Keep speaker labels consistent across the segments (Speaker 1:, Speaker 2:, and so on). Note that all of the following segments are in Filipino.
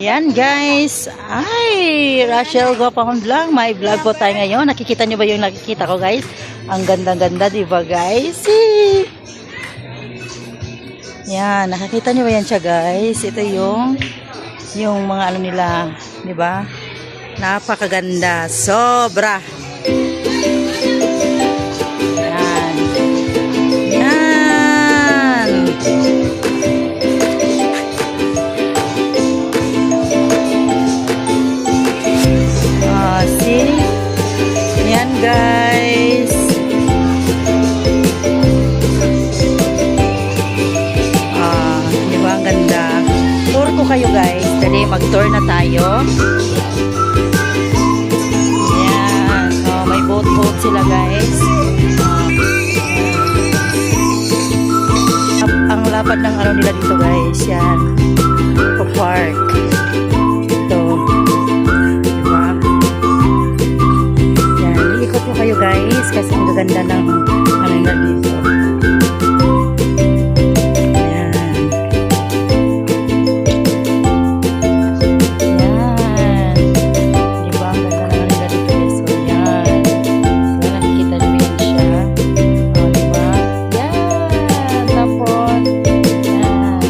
Speaker 1: Yan guys, ay Rachel Gopahon Vlog, may vlog po tayo ngayon. Nakikita nyo ba yung nakikita ko guys? Ang ganda-ganda, diba guys? Yan, nakikita nyo ba yan siya guys? Ito yung mga ano nila, diba? Napakaganda, sobra. Yan. Yan. See? Yan guys. Diba ang ganda? Tour ko kayo guys. Dali mag-tour na tayo. Yan. May boat sila guys. Ang lapad ng ano nila dito guys. Yan. Park. Kayo guys kasi ang gaganda ng ano nila dito. Yan. Yan. Diba ang ganda ng ano nila dito guys. So yan. So nakikita nyo yan siya. O diba? Yan. Tapos yan.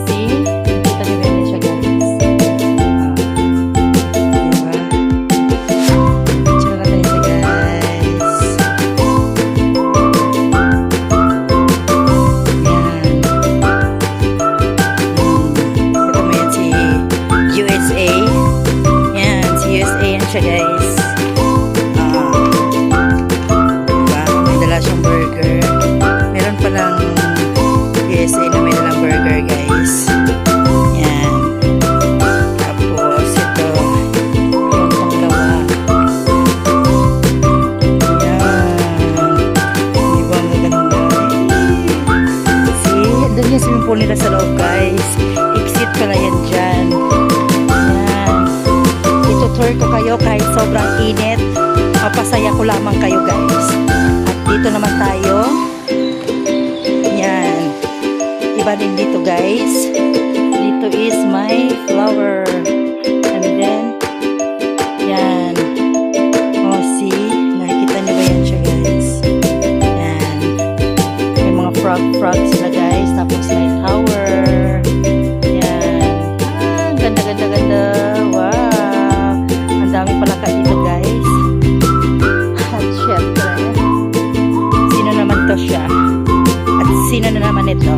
Speaker 1: See? Nakikita nyo yan siya guys. Siya guys. Diba? May dala siyang burger. Meron palang USA na may dalang burger guys. Yan. Tapos ito yung panglawa. Yan. Diba ang gaganda? See? Doon yung swimming pool nila sa loob guys. Exit pala yan dyan. Tour ko kayo kahit sobrang init, mapasaya ko lamang kayo guys. At dito naman tayo. Yan. Iba din dito guys. Dito is my flower. And then yan. Oh see, nakikita niyo ba yan siya guys? Yan. May mga frog sila guys. Tapos may tower. Yan. Ganda. Wow. Dami pala ka dito guys. At syempre, sino naman to siya? At sino na naman ito?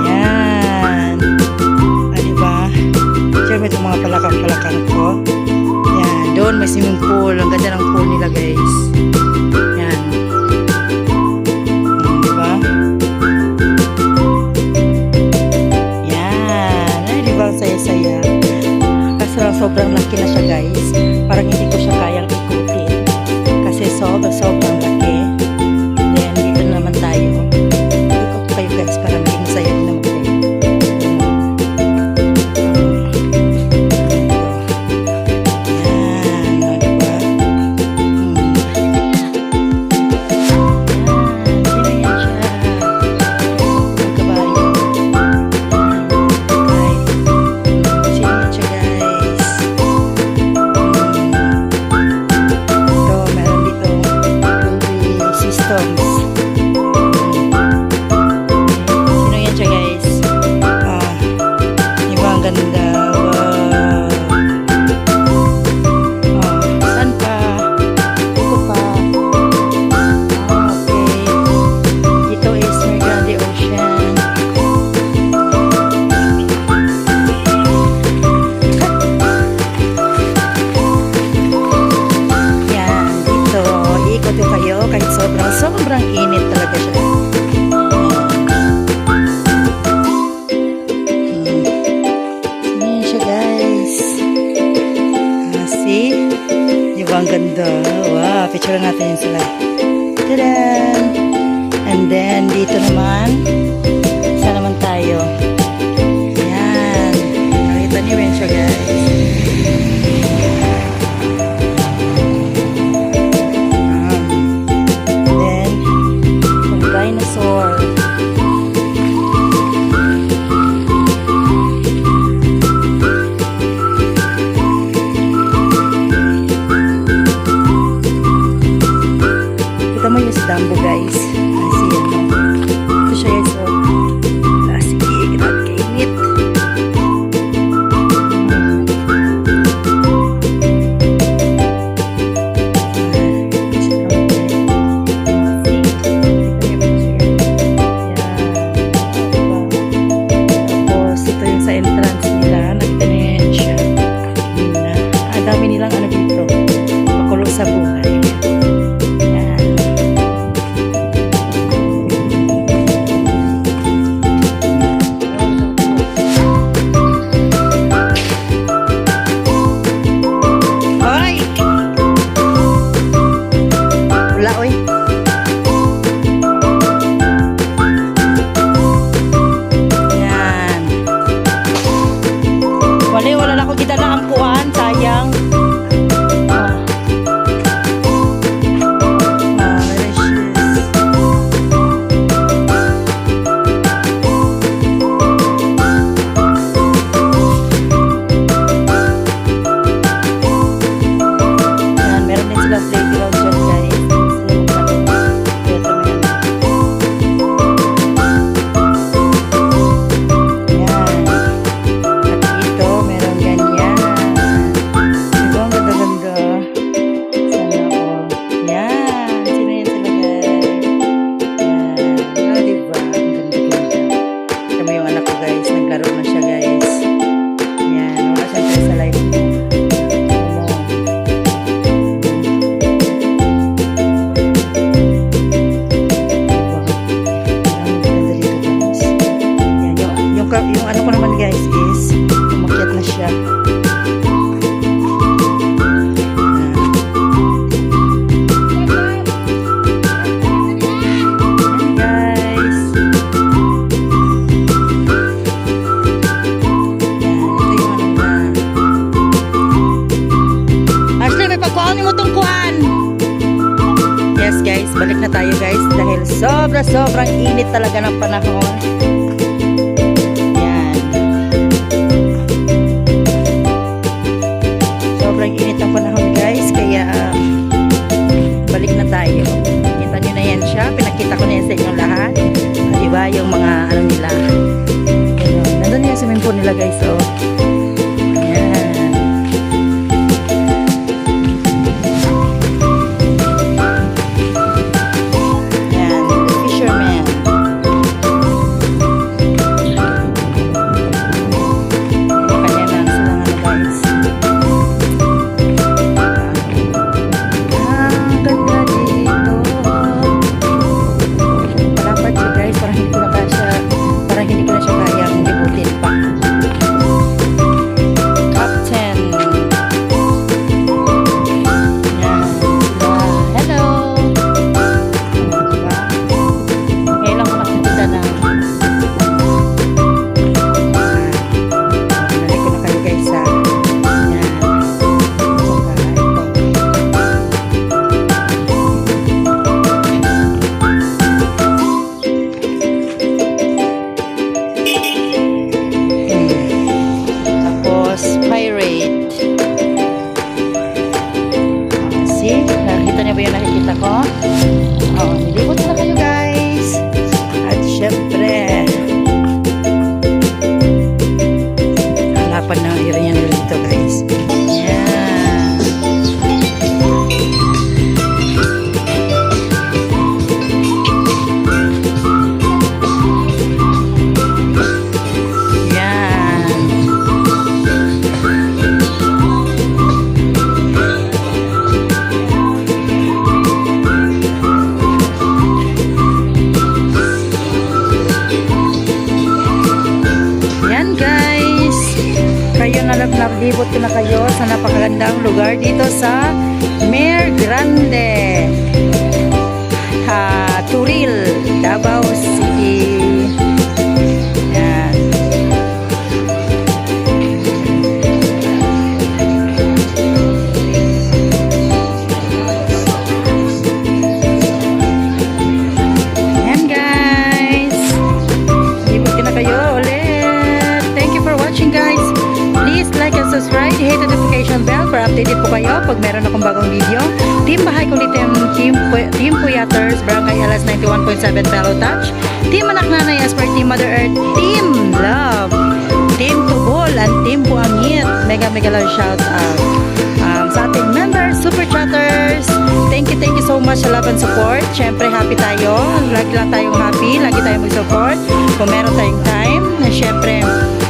Speaker 1: Yan. Diba? Syempre itong mga palakang ko. Yan. Doon may swimming pool. Ang ganda ng pool nila guys. Yan. Diba? Yan. Ay, diba ang saya-saya? Sobrang laki na siya guys. Parang hindi ko siya kayang ikutin. Kasi sobrang laki. Then dito naman tayo. Ikot kayo guys para maging masaya din naman kayo. Yan. O diba? Yan. Sino yan siya? Ang kabayo. Sino yan siya guys? Sino yan siya guys? Diba ang ganda? Wow. Saan pa? Dito pa. Okay. Dito is Mergante Ocean. Yan. Dito. Iikot ko kayo kahit sobrang init talaga siya. Ayan siya guys. See? Diba ang ganda? Wow, picture natin yun sila. Tadaan! And then dito naman, saan naman tayo? Yan. Nakita niyo yun siya guys. Then, dinosaur. Sobrang init talaga ng panahon. Yan. Sobrang init ng panahon guys. Kaya balik na tayo. Kita nyo na yan siya. Pinakita ko na yan sa inyong lahat. Diba yung mga ano nila. Ayun. Nandun yung swimming pool nila guys. So, nakita niyo ba yung nakikita ko? Nilibot na kayo guys. At syempre hanapan ng area nila dito guys. Yan. Yan. Naglibot ko na kayo sa napakagandang lugar dito sa Mer Grande, Turil, Davao City. Yan. Yan guys. Libot ko na kayo ulit. Thank you for watching guys. Please like and subscribe, hit the notification bell para updated po kayo pag meron akong bagong video. Team Bahay ko dito yung Team Puyaters, Barangay LS 91.7 Fellow Touch, Team Anak Nanay as per Team Mother Earth, Team Love, Team Tubol, and Team Buangit. Mega love shout out sa ating members, Super Chatters. Thank you so much sa love and support. Syempre happy tayo, lagi lang tayong happy, lagi tayong mag-support kung meron tayong time. Syempre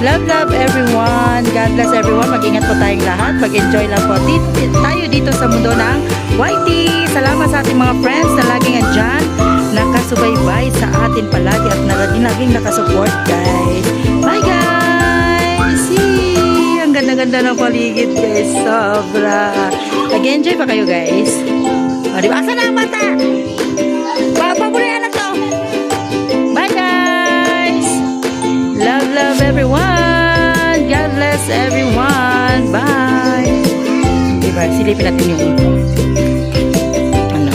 Speaker 1: love everyone. God bless everyone. Mag-ingat po tayong lahat. Mag-enjoy lang po tayo dito sa mundo ng YT. Salamat sa ating mga friends na laging andyan, nakasubaybay sa atin palagi at laging nakasupport guys. Bye guys! Ang ganda-ganda ng paligid guys. Sobra. Nag-enjoy pa kayo guys? O, diba? Asan na ang bata? Papabulihan na to. Bye guys! Love everyone. God bless everyone. Bye. Diba? Silipin natin yung ano.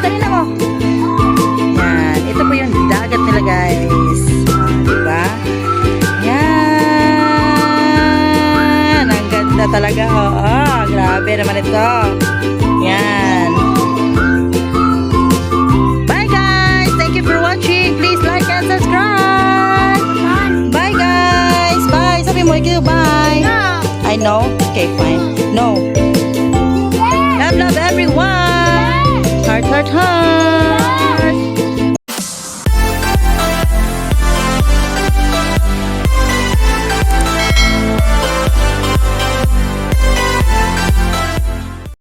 Speaker 1: Tali na mo. Yan. Ito po yung dagat nila guys. Diba? Yan. Ang ganda talaga. Grabe naman ito. Yan. Please like and subscribe. Bye guys. Bye. Sabi mo, bye. No. I know. Okay, fine. No. Love everyone. Heart.